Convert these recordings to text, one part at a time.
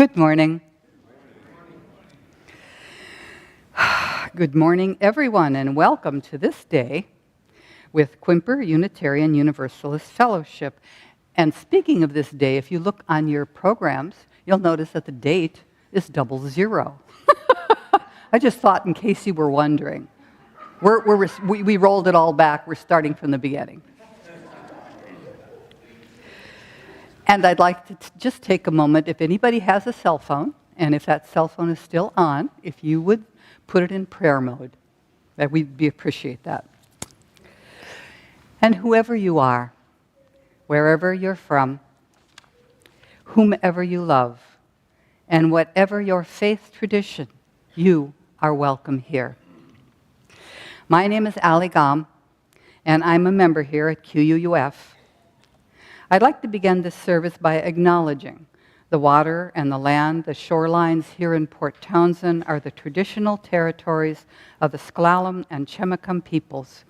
Good morning. Good morning, everyone, and welcome to this day with Quimper Unitarian Universalist Fellowship. And speaking of this day, if you look on your programs, you'll notice that the date is 00. I just thought in case you were wondering. We rolled it all back. We're starting from the beginning. And I'd like to just take a moment, if anybody has a cell phone, and if that cell phone is still on, if you would put it in prayer mode, that we'd appreciate that. And whoever you are, wherever you're from, whomever you love, and whatever your faith tradition, you are welcome here. My name is Aly Galm, and I'm a member here at QUUF. I'd like to begin this service by acknowledging the water and the land, the shorelines here in Port Townsend are the traditional territories of the S'Klallam and Chemakum peoples.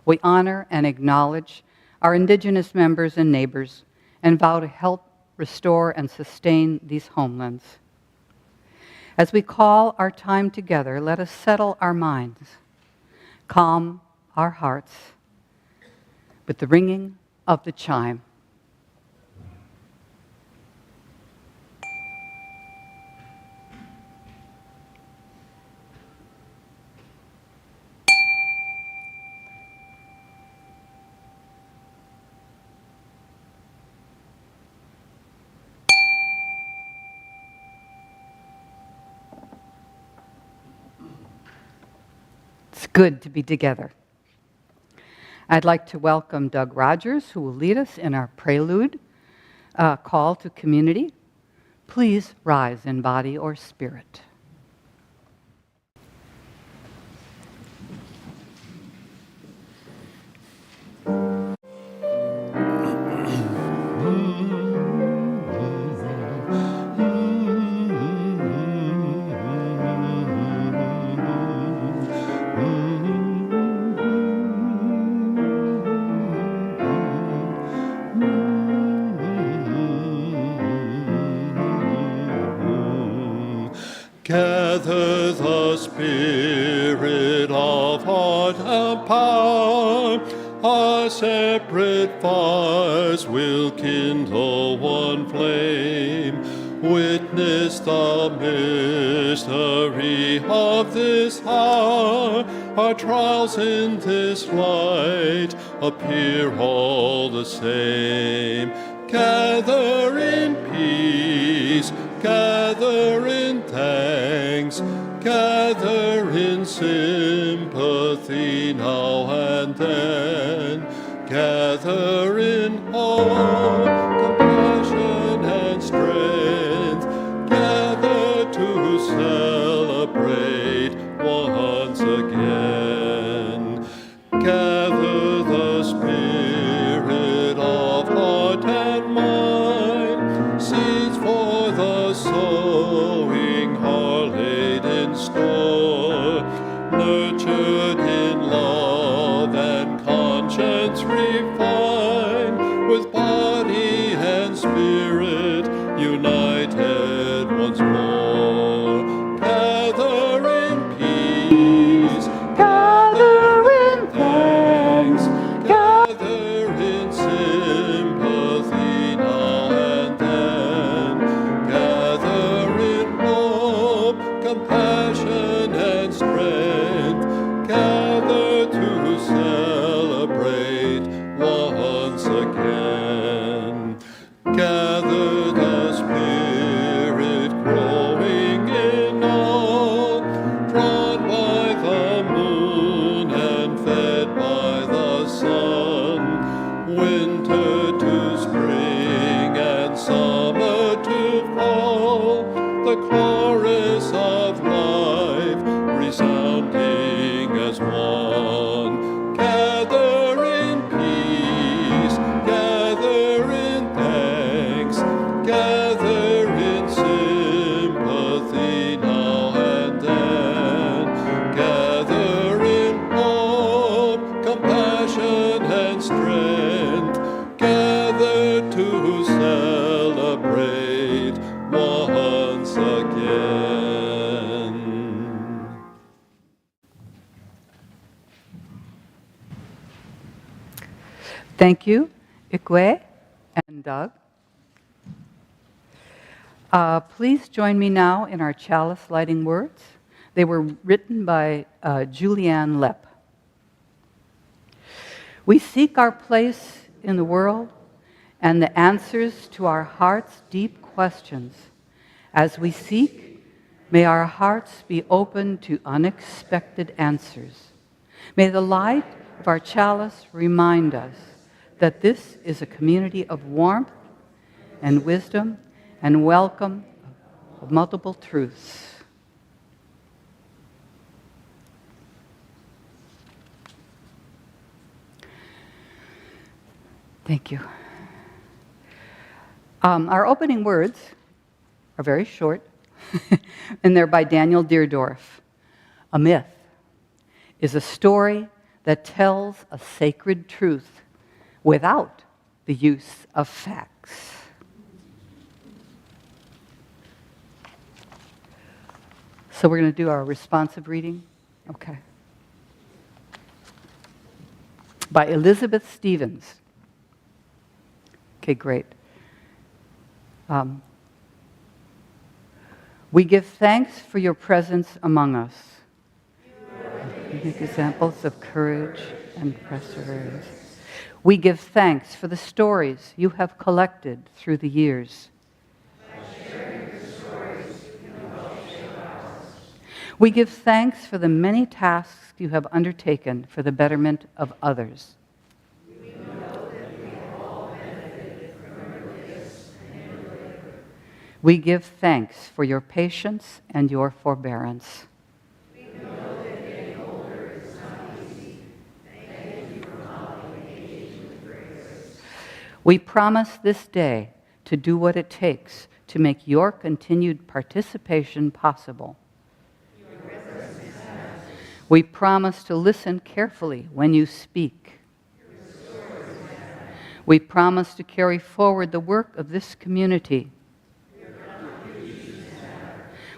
We honor and acknowledge our indigenous members and neighbors and vow to help restore and sustain these homelands. As we call our time together, let us settle our minds, calm our hearts with the ringing of the chime. It's good to be together. I'd like to welcome Doug Rodgers, who will lead us in our prelude call to community. Please rise in body or spirit. Gather the spirit of heart and power, our separate fires will kindle one flame. Witness the mystery of this hour, our trials in this light appear all the same. Gather in peace, gather in thanks, gather in sympathy now and then, gather in hope, compassion and strength, gather to celebrate once again. Gather the spirit of heart and mind, seeds for the sowing are laid in store, nurtured in love and conscience refined, with body and spirit united once more. Gather in peace, gather in thanks, gather in sympathy now and then, gather in hope, compassion and strength, gather to celebrate once again. Gather the spirit growing in all, drawn by the moon and fed by the sun, winter to spring and summer to fall, the chorus of life resounding as one. Gather in peace, gather in thanks, gather in sympathy now and then, gather in hope, compassion and strength, gather to celebrate once Thank you, Ikue and Doug. Please join me now in our chalice lighting words. They were written by Julianne Lepp. We seek our place in the world and the answers to our heart's deep questions. As we seek, may our hearts be open to unexpected answers. May the light of our chalice remind us that this is a community of warmth and wisdom and welcome of multiple truths. Thank you. Our opening words are very short, and they're by Daniel Deardorff. A myth is a story that tells a sacred truth without the use of facts. So we're going to do our responsive reading. Okay. By Elizabeth Stevens. Okay, great. We give thanks for your presence among us. You make examples of courage and perseverance. We give thanks for the stories you have collected through the years. We give thanks for the many tasks you have undertaken for the betterment of others. We give thanks for your patience and your forbearance. We know that getting older is not easy. Thank you for modeling aging with grace. We promise this day to do what it takes to make your continued participation possible. We promise to listen carefully when you speak. We promise to carry forward the work of this community.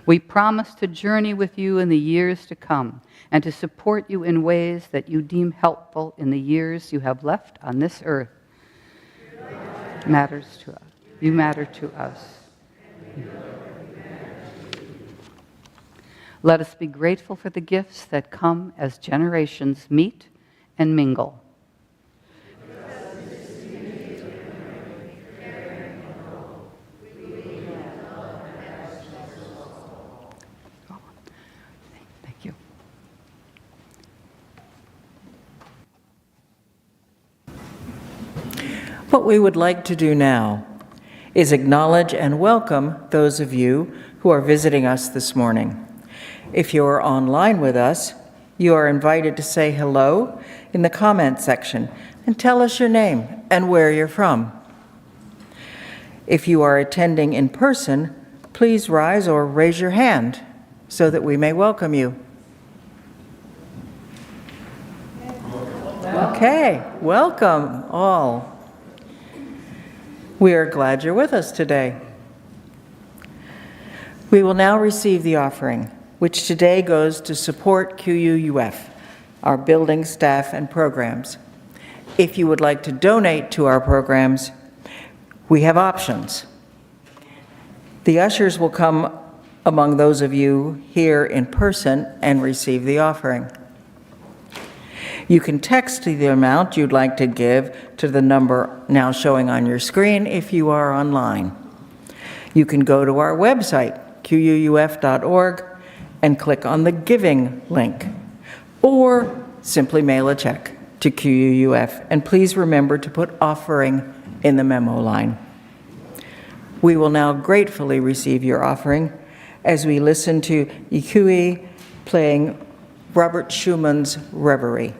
We promise to journey with you in the years to come and to support you in ways that you deem helpful in the years you have left on this earth. Matters to us. You matter to us. Let us be grateful for the gifts that come as generations meet and mingle. Thank you. What we would like to do now is acknowledge and welcome those of you who are visiting us this morning. If you are online with us, you are invited to say hello in the comment section and tell us your name and where you're from. If you are attending in person, please rise or raise your hand so that we may welcome you. Okay, welcome all. We are glad you're with us today. We will now receive the offering, which today goes to support QUUF, our building, staff, and programs. If you would like to donate to our programs, we have options. The ushers will come among those of you here in person and receive the offering. You can text the amount you'd like to give to the number now showing on your screen if you are online. You can go to our website, QUUF.org, and click on the Giving link, or simply mail a check to QUUF, and please remember to put offering in the memo line. We will now gratefully receive your offering as we listen to Ikue playing Robert Schumann's Reverie.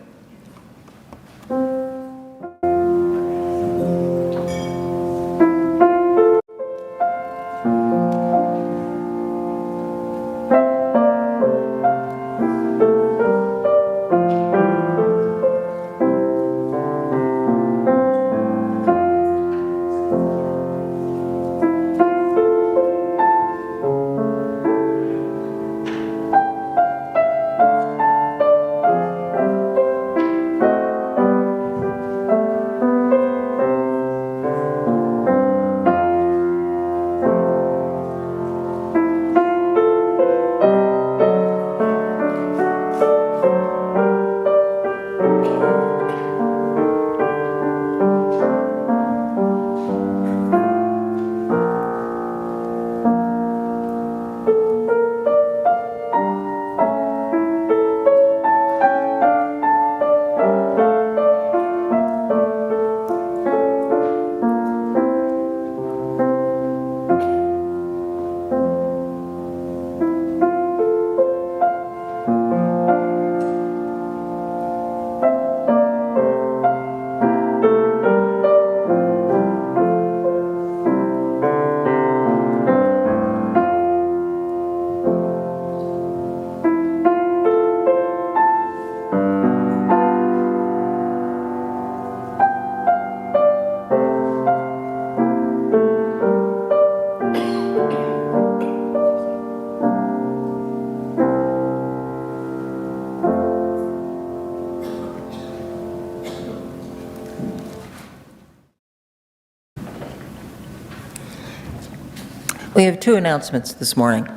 We have two announcements this morning.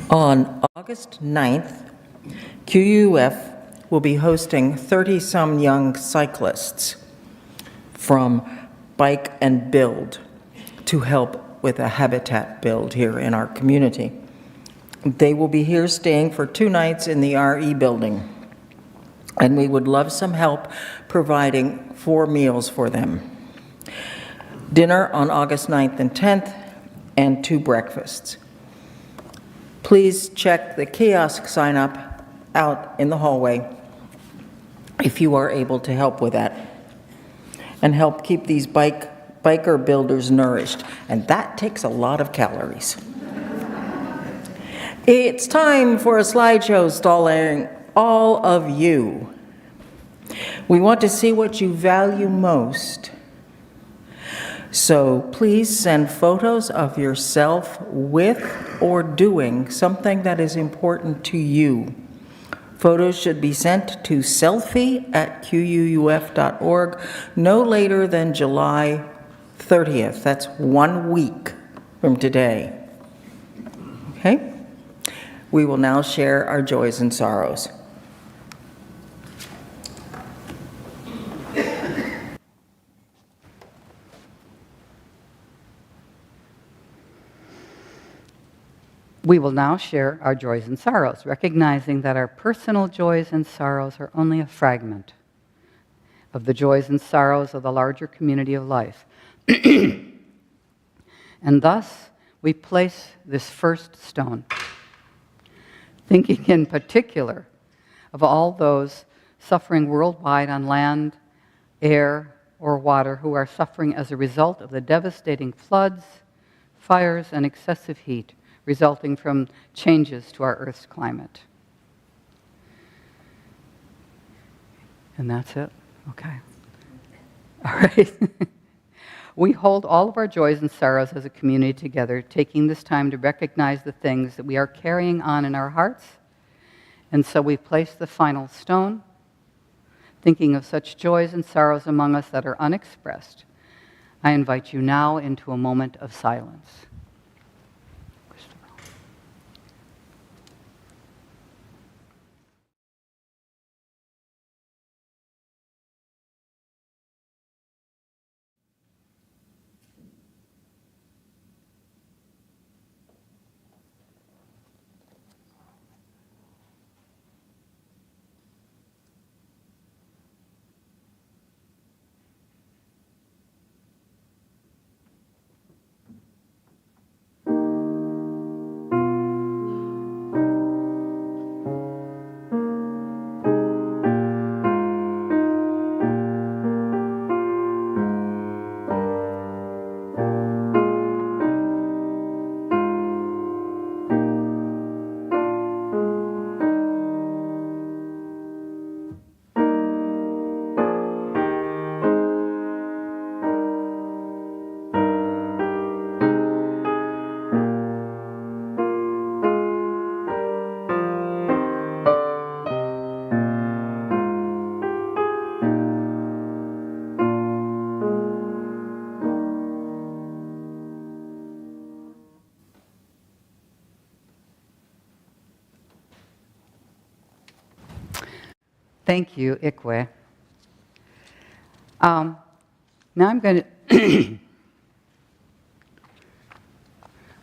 On August 9th, QUUF will be hosting 30-some young cyclists from Bike and Build to help with a habitat build here in our community. They will be here staying for 2 nights in the RE building, and we would love some help providing 4 meals for them. Dinner on August 9th and 10th, and 2 breakfasts. Please check the kiosk sign up out in the hallway if you are able to help with that, and help keep these biker builders nourished, and that takes a lot of calories. It's time for a slideshow stalling all of you. We want to see what you value most. So please send photos of yourself with or doing something that is important to you. Photos should be sent to selfie@quuuf.org no later than July 30th. That's 1 week from today. Okay? We will now share our joys and sorrows. We will now share our joys and sorrows, recognizing that our personal joys and sorrows are only a fragment of the joys and sorrows of the larger community of life. And thus, we place this first stone, thinking in particular of all those suffering worldwide on land, air, or water who are suffering as a result of the devastating floods, fires, and excessive heat resulting from changes to our Earth's climate. And that's it? Okay. All right. We hold all of our joys and sorrows as a community together, taking this time to recognize the things that we are carrying on in our hearts. And so we place the final stone, thinking of such joys and sorrows among us that are unexpressed. I invite you now into a moment of silence. Thank you, Ikue. Now I'm going to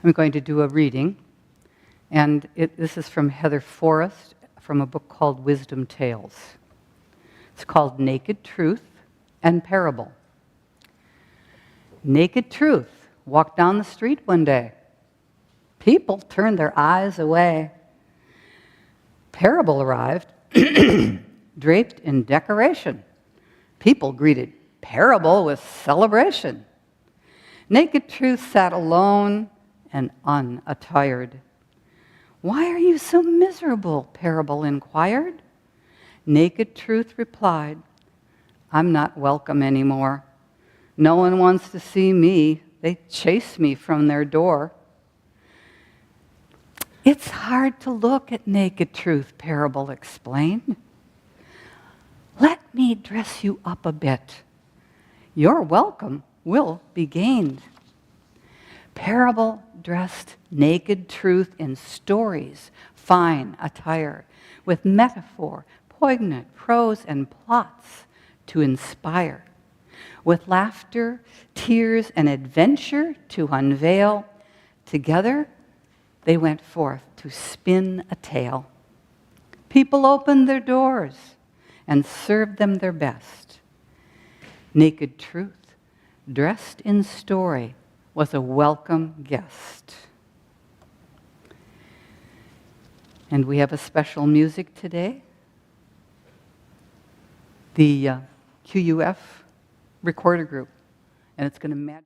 I'm going to do a reading, and this is from Heather Forrest from a book called Wisdom Tales. It's called Naked Truth and Parable. Naked Truth walked down the street one day. People turned their eyes away. Parable arrived, draped in decoration. People greeted Parable with celebration. Naked Truth sat alone and unattired. "Why are you so miserable?" Parable inquired. Naked Truth replied, "I'm not welcome anymore. No one wants to see me. They chase me from their door." "It's hard to look at Naked Truth," Parable explained. "Let me dress you up a bit. Your welcome will be gained." Parable dressed naked truth in stories, fine attire, with metaphor, poignant prose, and plots to inspire. With laughter, tears, and adventure to unveil, together they went forth to spin a tale. People opened their doors and served them their best. Naked truth, dressed in story, was a welcome guest. And we have a special music today. The QUF recorder group, and it's going to match.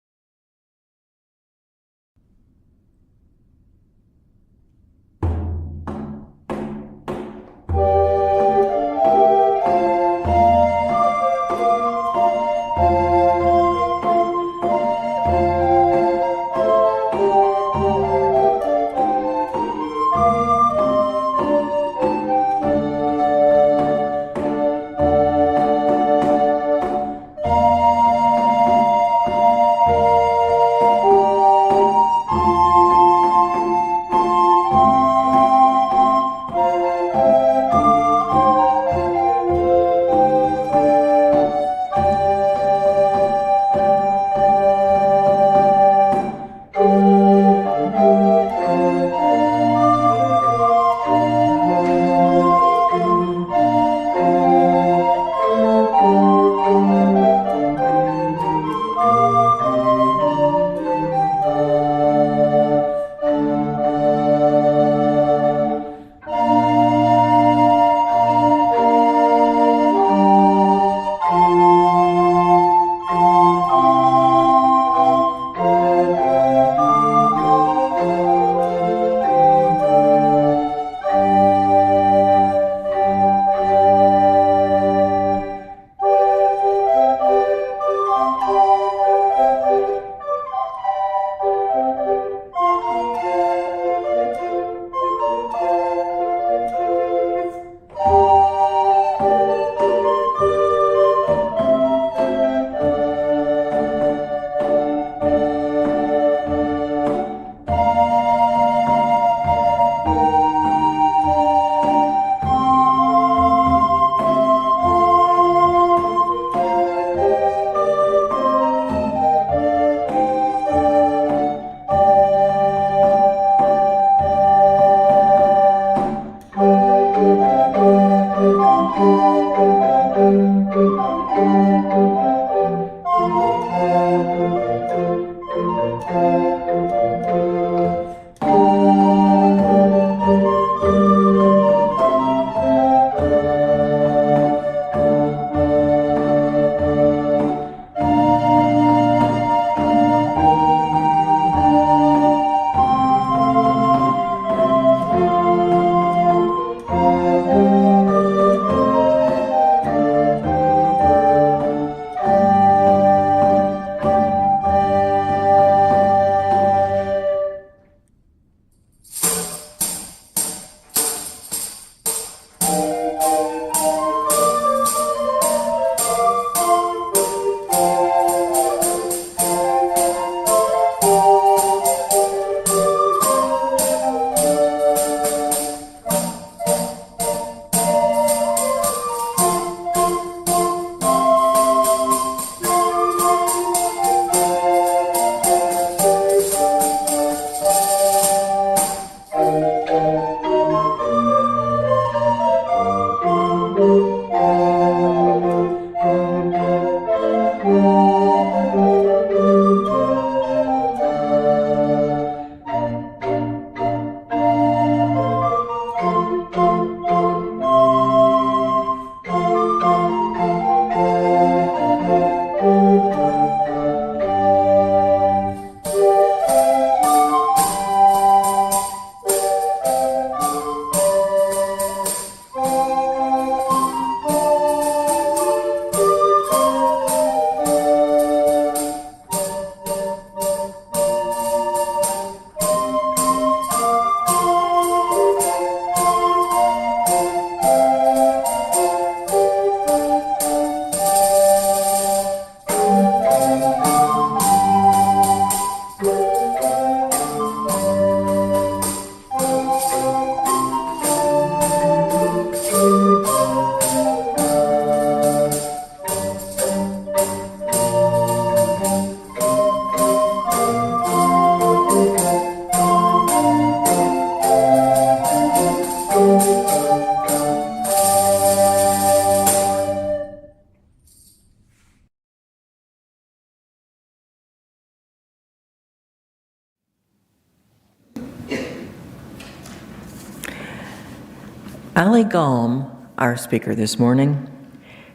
Aly Galm, our speaker this morning,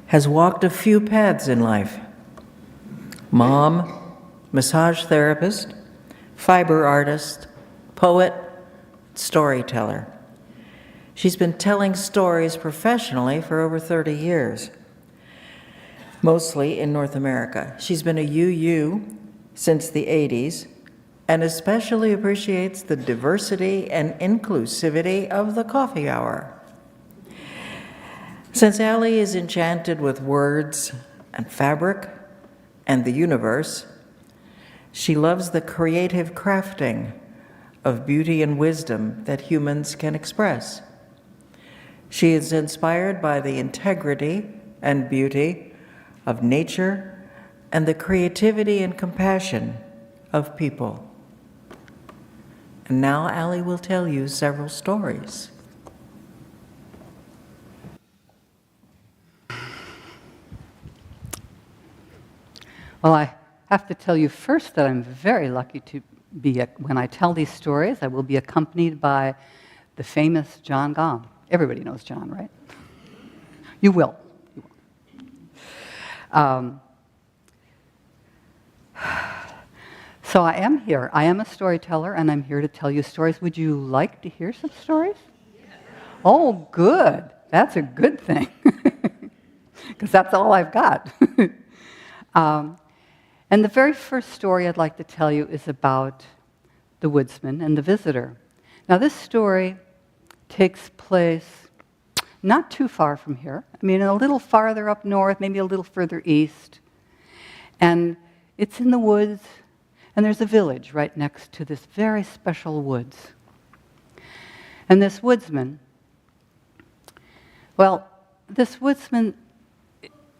has walked a few paths in life. Mom, massage therapist, fiber artist, poet, storyteller. She's been telling stories professionally for over 30 years, mostly in North America. She's been a UU since the 80s and especially appreciates the diversity and inclusivity of the coffee hour. Since Aly is enchanted with words and fabric and the universe, she loves the creative crafting of beauty and wisdom that humans can express. She is inspired by the integrity and beauty of nature and the creativity and compassion of people. And now Aly will tell you several stories. Well, I have to tell you first that I'm very lucky to be, when I tell these stories, I will be accompanied by the famous John Galm. Everybody knows John, right? You will. You will. So I am here. I am a storyteller, and I'm here to tell you stories. Would you like to hear some stories? Oh, good. That's a good thing, because that's all I've got. And the very first story I'd like to tell you is about the woodsman and the visitor. Now, this story takes place not too far from here. I mean, a little farther up north, maybe a little further east. And it's in the woods, and there's a village right next to this very special woods. And this woodsman,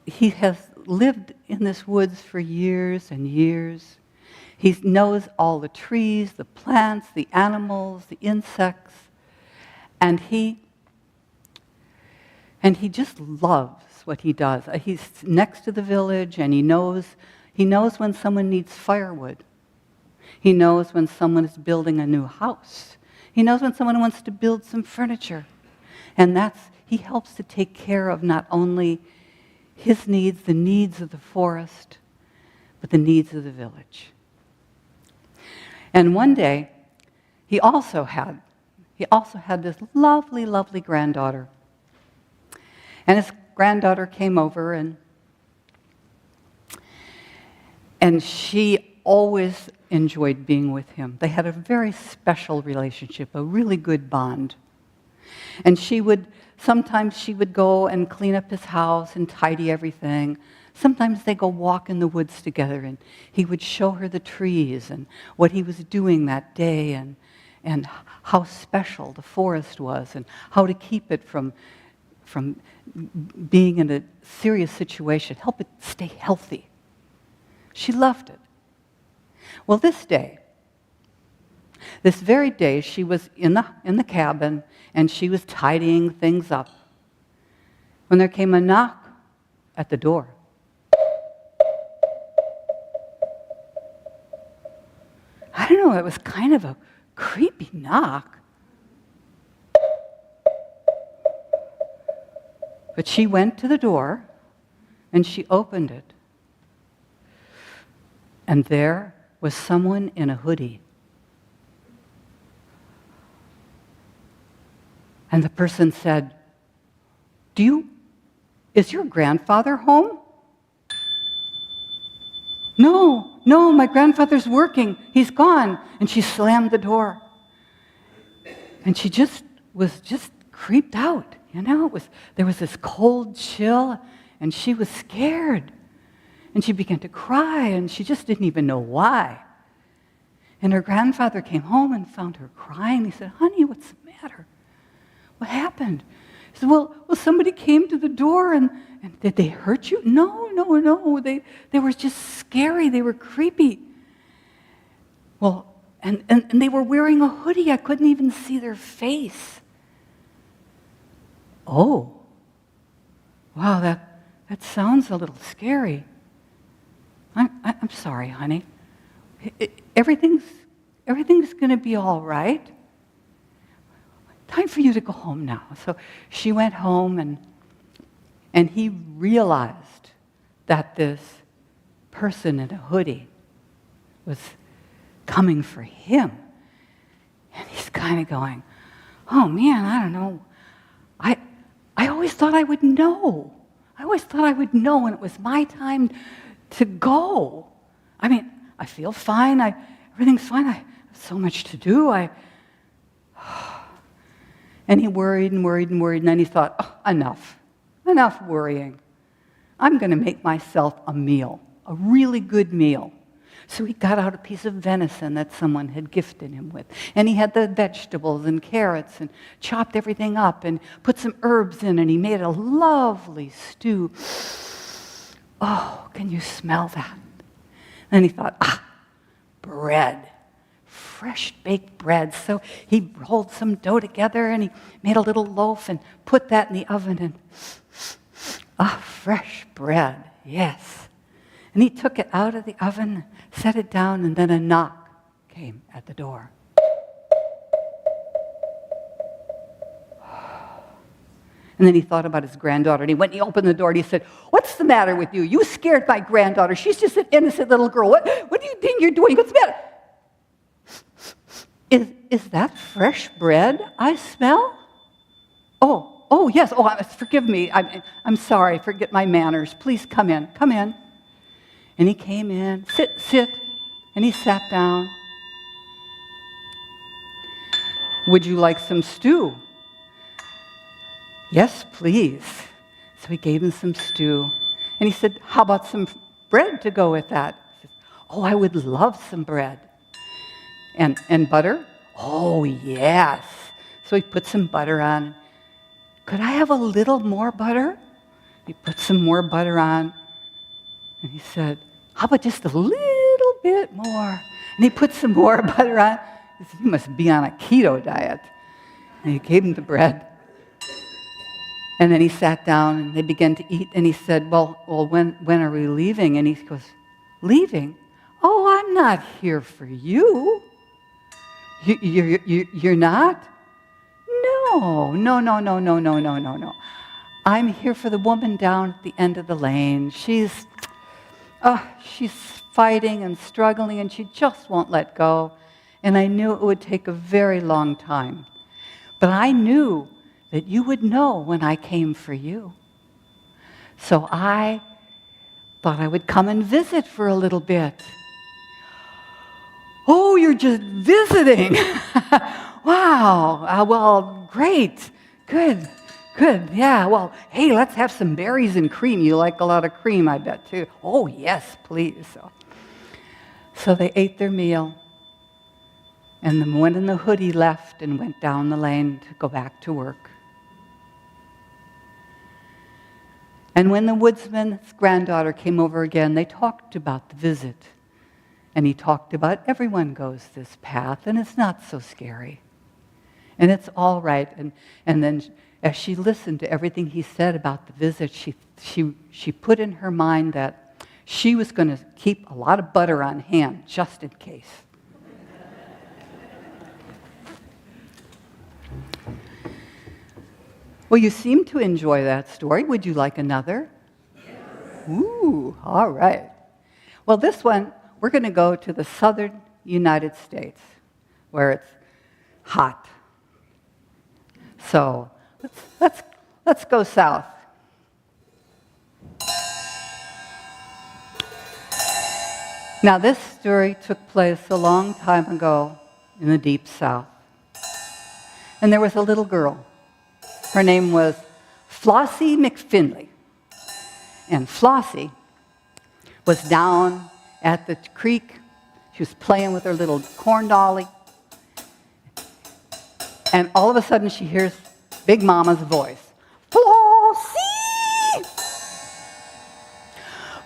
he has lived in this woods for years and years. He knows all the trees, the plants, the animals, the insects, and he just loves what he does. He's next to the village, and he knows when someone needs firewood. He knows when someone is building a new house. He knows when someone wants to build some furniture. And he helps to take care of not only his needs, the needs of the forest, but the needs of the village. And one day, he also had this lovely, lovely granddaughter. And his granddaughter came over, and she always enjoyed being with him. They had a very special relationship, a really good bond. And sometimes she would go and clean up his house and tidy everything. Sometimes they go walk in the woods together, and he would show her the trees and what he was doing that day, and how special the forest was, and how to keep it from being in a serious situation, help it stay healthy. She loved it. Well, this very day, she was in the cabin, and she was tidying things up, when there came a knock at the door. I don't know, it was kind of a creepy knock. But she went to the door, and she opened it. And there was someone in a hoodie. And the person said, is your grandfather home? No, my grandfather's working. He's gone. And she slammed the door. And she was creeped out, you know? There was this cold chill, and she was scared. And she began to cry, and she just didn't even know why. And her grandfather came home and found her crying. He said, "Honey, what's the matter? What happened?" She said, well, somebody came to the door, and did they hurt you? No. They were just scary. They were creepy. Well, and they were wearing a hoodie. I couldn't even see their face. Oh, wow, that sounds a little scary. I'm sorry, honey. Everything's going to be all right. time for you to go home now. So she went home, and he realized that this person in a hoodie was coming for him. And he's kind of going, oh man, I don't know. I always thought I would know. I always thought I would know when it was my time to go. I mean, I feel fine. Everything's fine. I have so much to do. And he worried and worried and worried, and then he thought, oh, enough worrying. I'm going to make myself a meal, a really good meal. So he got out a piece of venison that someone had gifted him with. And he had the vegetables and carrots and chopped everything up and put some herbs in, and he made a lovely stew. Oh, can you smell that? And he thought, bread, fresh baked bread. So he rolled some dough together and he made a little loaf and put that in the oven, and fresh bread, yes. And he took it out of the oven, set it down, and then a knock came at the door. And then he thought about his granddaughter, and he went and he opened the door, and he said, what's the matter with you? You scared my granddaughter. She's just an innocent little girl. What do you think you're doing? What's the matter? Is that fresh bread I smell? Oh, yes. Oh, forgive me. I'm sorry. Forget my manners. Please come in. Come in. And he came in. Sit. And he sat down. Would you like some stew? Yes, please. So he gave him some stew. And he said, how about some bread to go with that? He said, oh, I would love some bread. And butter? Oh, yes. So he put some butter on. Could I have a little more butter? He put some more butter on. And he said, how about just a little bit more? And he put some more butter on. He said, you must be on a keto diet. And he gave him the bread. And then he sat down and they began to eat. And he said, well, when are we leaving? And he goes, leaving? Oh, I'm not here for you. You're not? No. I'm here for the woman down at the end of the lane. She's fighting and struggling, and she just won't let go. And I knew it would take a very long time. But I knew that you would know when I came for you. So I thought I would come and visit for a little bit. Oh, you're just visiting. Wow. Well, great. Good. Yeah, well, hey, let's have some berries and cream. You like a lot of cream, I bet, too. Oh, yes, please. So they ate their meal. And the one in the hoodie left and went down the lane to go back to work. And when the woodsman's granddaughter came over again, they talked about the visit. And he talked about everyone goes this path, and it's not so scary. And it's all right. And then as she listened to everything he said about the visit, she put in her mind that she was going to keep a lot of butter on hand, just in case. Well, you seem to enjoy that story. Would you like another? Yes. Ooh, all right. Well, this one, we're going to go to the southern United States, where it's hot. So let's go south. Now, this story took place a long time ago in the deep south. And there was a little girl. Her name was Flossie McFinley. And Flossie was down at the creek. She was playing with her little corn dolly. And all of a sudden she hears Big Mama's voice. Flossie!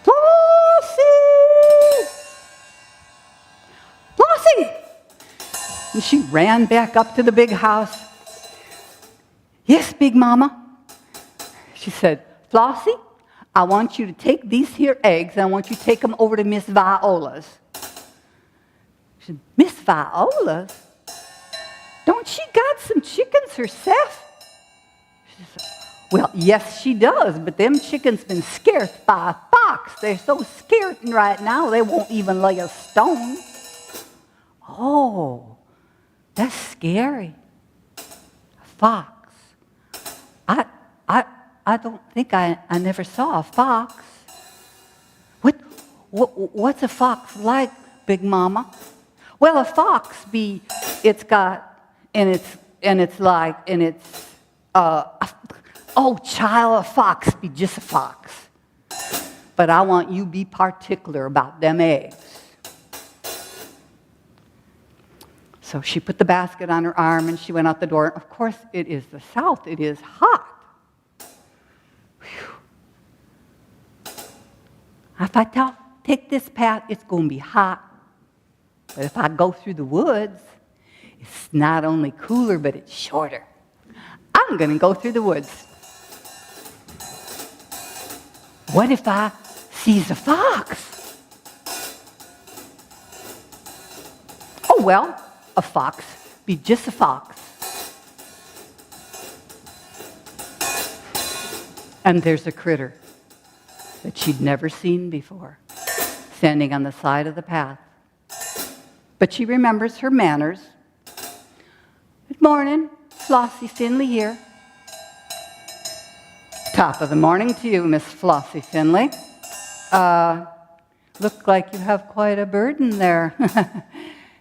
Flossie! Flossie! And she ran back up to the big house. Yes, Big Mama. She said, Flossie, I want you to take these here eggs and I want you to take them over to Miss Viola's. She said, Miss Viola's? don't she got some chickens herself? She said, well, yes, she does, but them chickens been scared by a fox. They're so scared right now they won't even lay a stone. Oh, that's scary. A fox. I don't think I never saw a fox. What's a fox like, Big Mama? Well, a fox oh, child, a fox be just a fox. But I want you be particular about them eggs. So she put the basket on her arm and she went out the door. Of course, it is the South. It is hot. Whew. If I take this path, it's going to be hot. But if I go through the woods, it's not only cooler, but it's shorter. I'm going to go through the woods. What if I sees a fox? Oh, well, a fox be just a fox. And there's a critter that she'd never seen before, standing on the side of the path. But she remembers her manners. Good morning, Flossie Finley here. Top of the morning to you, Miss Flossie Finley. Look like you have quite a burden there.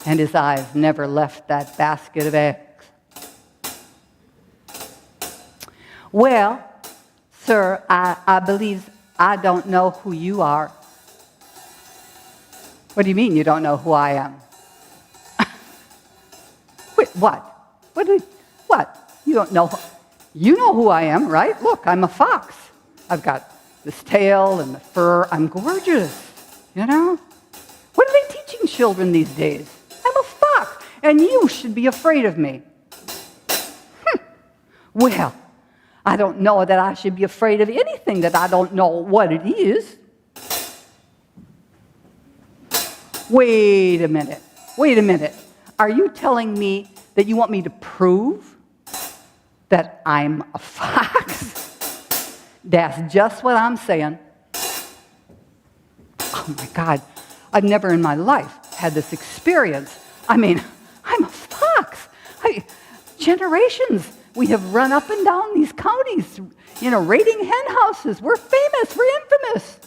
And his eyes never left that basket of eggs. Well, sir, I believe I don't know who you are. What do you mean you don't know who I am? Wait, what? What? You don't know? You know who I am, right? Look, I'm a fox. I've got this tail and the fur. I'm gorgeous, you know? What are they teaching children these days? I'm a fox, and you should be afraid of me. Well, I don't know that I should be afraid of anything that I don't know what it is. Wait a minute. Are you telling me that you want me to prove that I'm a fox? That's just what I'm saying. Oh my God, I've never in my life had this experience. I mean, I'm a fox. Generations we have run up and down these counties, raiding hen houses. We're famous, we're infamous.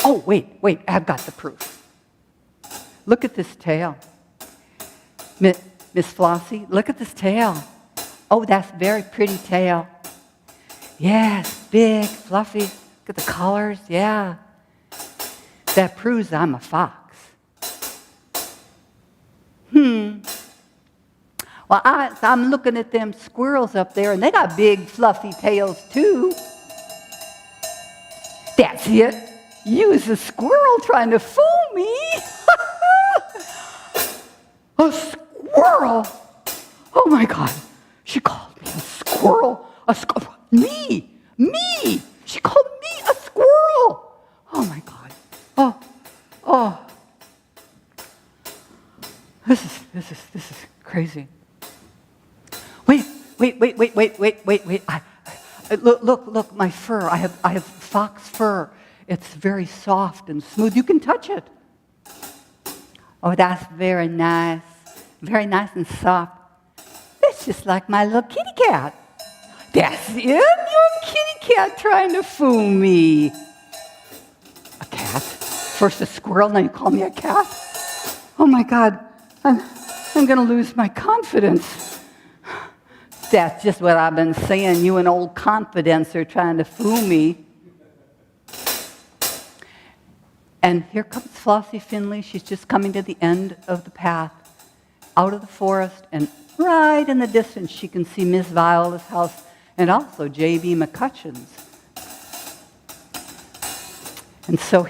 Oh, wait, I've got the proof. Look at this tail. Miss Flossie, look at this tail. Oh, that's a very pretty tail. Yes, big, fluffy. Look at the colors, yeah. That proves I'm a fox. Well, I'm looking at them squirrels up there, and they got big, fluffy tails, too. That's it. You was a squirrel trying to fool me. A squirrel? Oh, my God. She called me a squirrel. Me. She called me a squirrel. Oh, my God. Oh. This is crazy. Wait. Look, my fur. I have fox fur. It's very soft and smooth. You can touch it. Oh, that's very nice. Very nice and soft. That's just like my little kitty cat. That's it? You're a kitty cat trying to fool me. A cat? First a squirrel, now you call me a cat? Oh, my God. I'm going to lose my confidence. That's just what I've been saying. You and old confidence are trying to fool me. And here comes Flossie Finley. She's just coming to the end of the path, out of the forest, and right in the distance she can see Miss Viola's house and also J.B. McCutcheon's. And so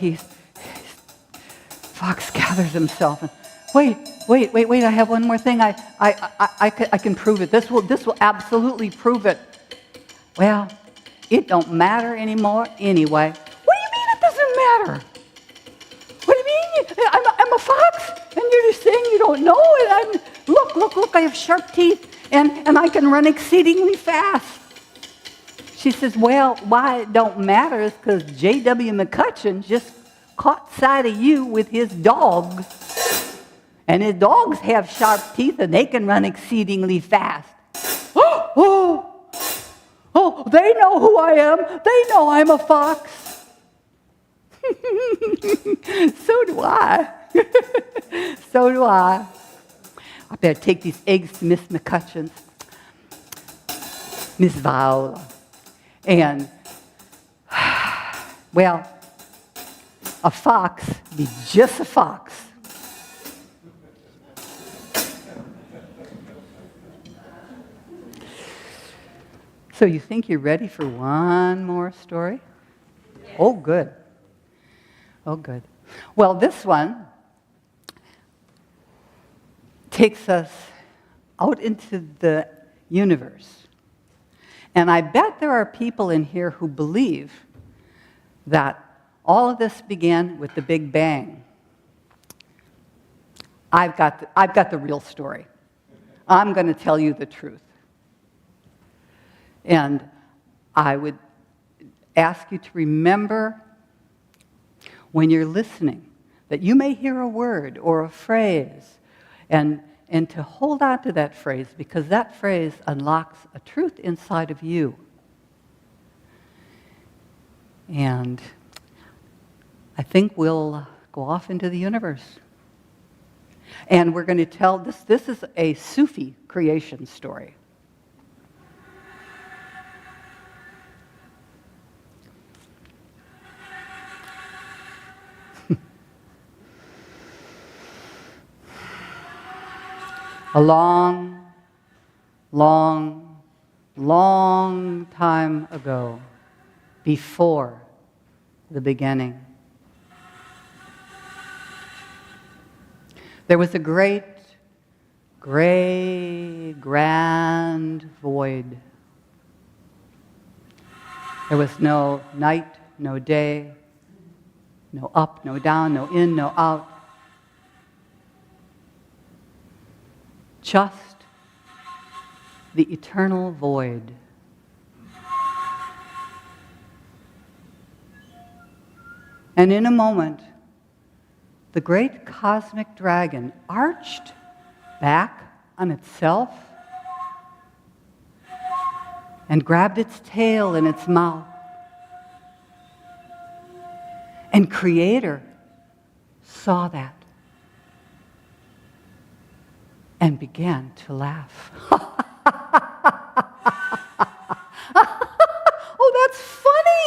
Fox gathers himself and, wait, I have one more thing. I can prove it. This will absolutely prove it. Well, it don't matter anymore anyway. What do you mean it doesn't matter? What do you mean? I'm a fox, and you're just saying you don't know it. look, I have sharp teeth, and I can run exceedingly fast. She says, well, why it don't matter is because J.W. McCutcheon just caught sight of you with his dogs. And his dogs have sharp teeth, and they can run exceedingly fast. Oh, they know who I am. They know I'm a fox. So do I. So do I. I better take these eggs to Miss McCutcheon's, Miss Viola. And, well, a fox be just a fox. So you think you're ready for one more story? Yes. Oh, good. Oh, good. Well, this one takes us out into the universe. And I bet there are people in here who believe that all of this began with the Big Bang. I've got the real story. I'm going to tell you the truth. And I would ask you to remember when you're listening that you may hear a word or a phrase, and to hold on to that phrase, because that phrase unlocks a truth inside of you. And I think we'll go off into the universe. And we're going to tell this is a Sufi creation story. A long, long, long time ago, before the beginning, there was a great, gray, grand void. There was no night, no day, no up, no down, no in, no out. Just the eternal void. And in a moment, the great cosmic dragon arched back on itself and grabbed its tail in its mouth. And Creator saw that and began to laugh. Oh, that's funny!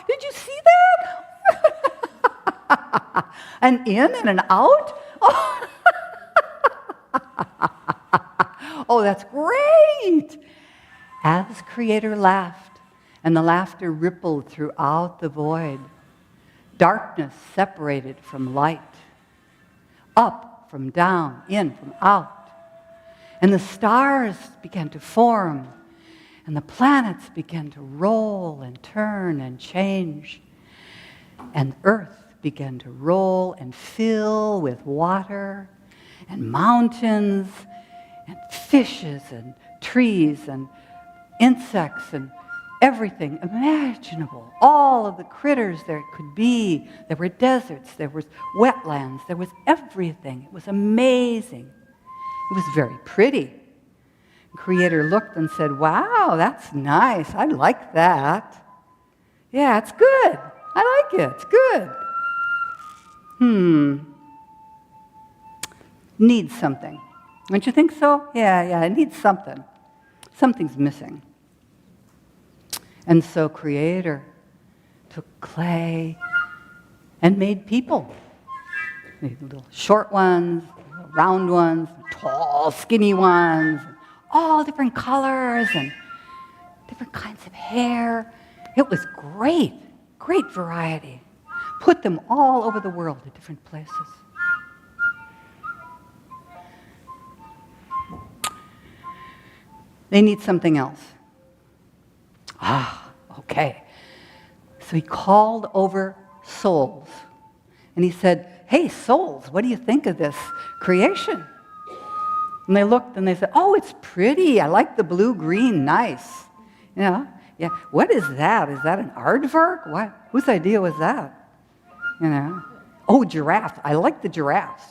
Did you see that? An in and an out? Oh, that's great! As Creator laughed, and the laughter rippled throughout the void, darkness separated from light, up from down, in from out. And the stars began to form, and the planets began to roll and turn and change. And earth began to roll and fill with water, and mountains, and fishes, and trees, and insects, and everything imaginable. All of the critters there could be. There were deserts, there was wetlands, there was everything. It was amazing. It was very pretty. The Creator looked and said, wow, that's nice. I like that. Yeah, it's good. I like it. It's good. Needs something. Don't you think so? Yeah, it needs something. Something's missing. And so Creator took clay and made people. Made little short ones, little round ones, tall, skinny ones, all different colors and different kinds of hair. It was great, great variety. Put them all over the world at different places. They need something else. Okay. So he called over souls. And he said, hey, souls, what do you think of this creation? And they looked and they said, oh, it's pretty. I like the blue-green. Nice. Yeah. What is that? Is that an aardvark? What? Whose idea was that? Oh, giraffes. I like the giraffes.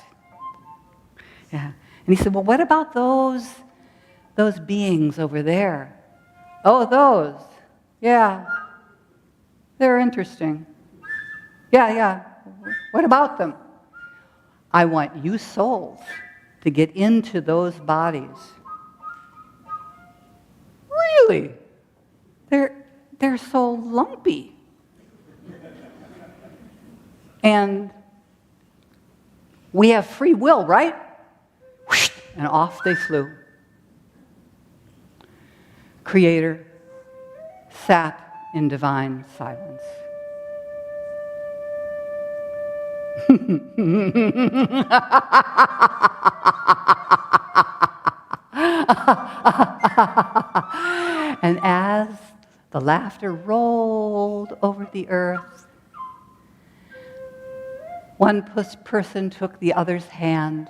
Yeah. And he said, well, what about those beings over there? Oh, those. Yeah. They're interesting. Yeah. What about them? I want you souls to get into those bodies. Really? They're so lumpy. And we have free will, right? And off they flew. Creator sat in divine silence. And as the laughter rolled over the earth, one person took the other's hand,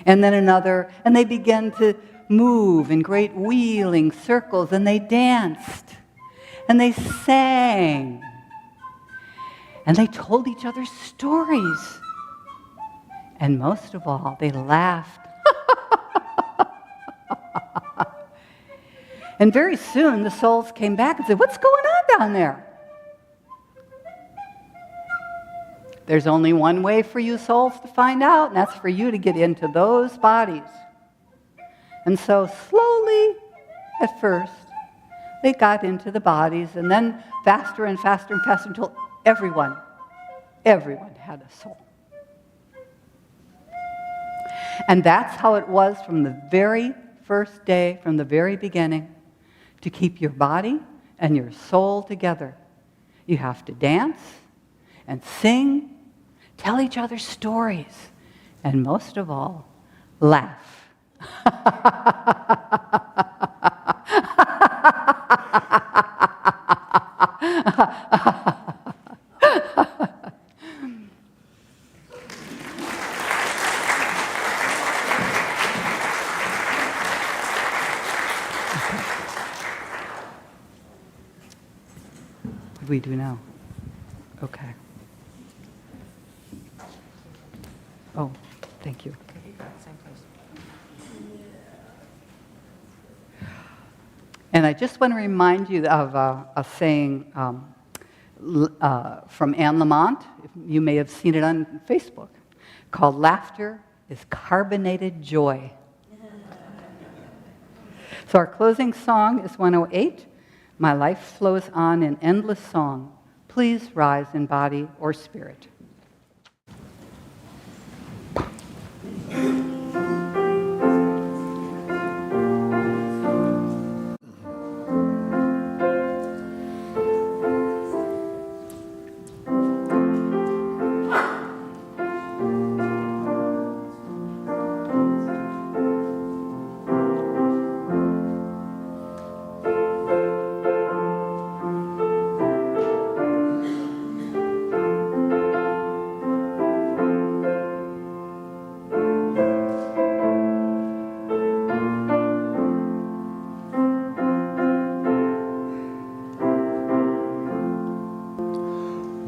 and then another, and they began to move in great wheeling circles, and they danced, and they sang, and they told each other stories, and most of all, they laughed. And very soon, the souls came back and said, what's going on down there? There's only one way for you souls to find out, and that's for you to get into those bodies. And so slowly, at first, they got into the bodies, and then faster and faster and faster until everyone had a soul. And that's how it was from the very first day, from the very beginning, to keep your body and your soul together. You have to dance and sing, tell each other stories, and most of all, laugh. What do we do now? Okay. Oh, thank you. And I just want to remind you of a saying from Anne Lamont. You may have seen it on Facebook, called "Laughter is carbonated joy." So our closing song is 108. My life flows on in endless song. Please rise in body or spirit.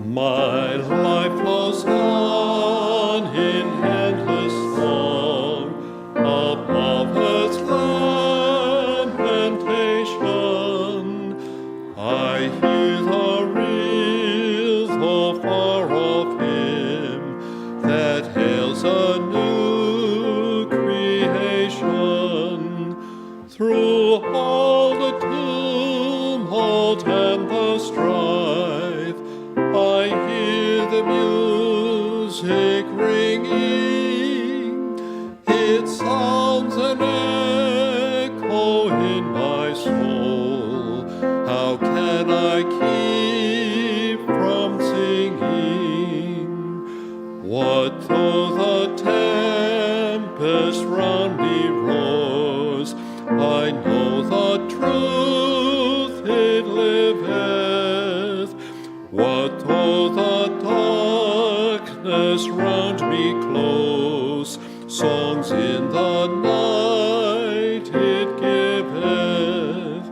My life flows on in endless song above its lamentation. I hear the reels afar of him that hails a new creation. Through all the tumult and the strife, I hear the music ringing. It sounds an echo in my soul. How can I keep from singing? What though the tempest round me roars? I know the truth it liveth. What though the darkness round me close, songs in the night it giveth.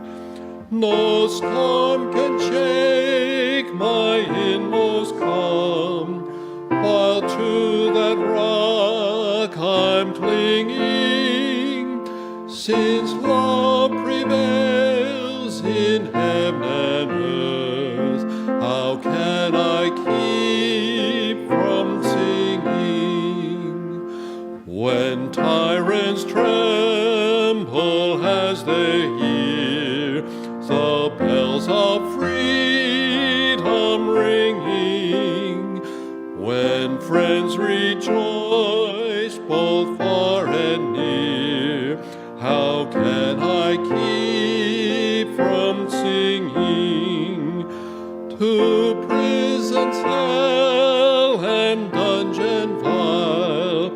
No storm can shake my inmost calm, while to that rock I'm clinging, since love prevails in heaven and earth. How can I keep from singing? When tyrants tremble as they hear the bells of freedom ringing, when friends rejoice both far and near, how can I keep from singing? To prisons hell and dungeon vile,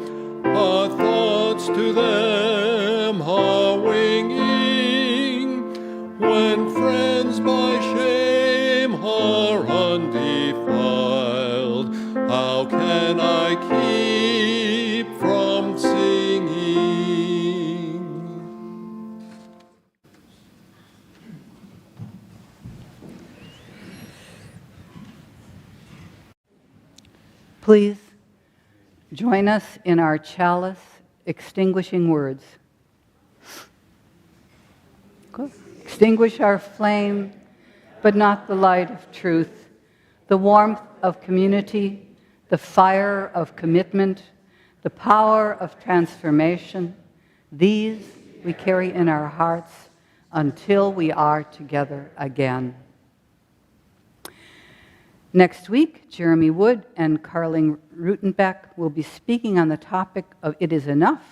our thoughts to them are winging, when friends by shame are undefiled, how can I keep from singing? Please join us in our chalice extinguishing words. Good. Extinguish our flame, but not the light of truth, the warmth of community, the fire of commitment, the power of transformation. These we carry in our hearts until we are together again. Next week, Jeremy Wood and Carling Rutenbeck will be speaking on the topic of It Is Enough,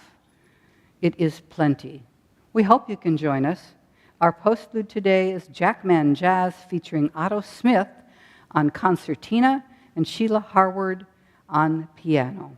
It Is Plenty. We hope you can join us. Our postlude today is Jackman Jazz featuring Otto Smith on concertina and Sheila Harwood on piano.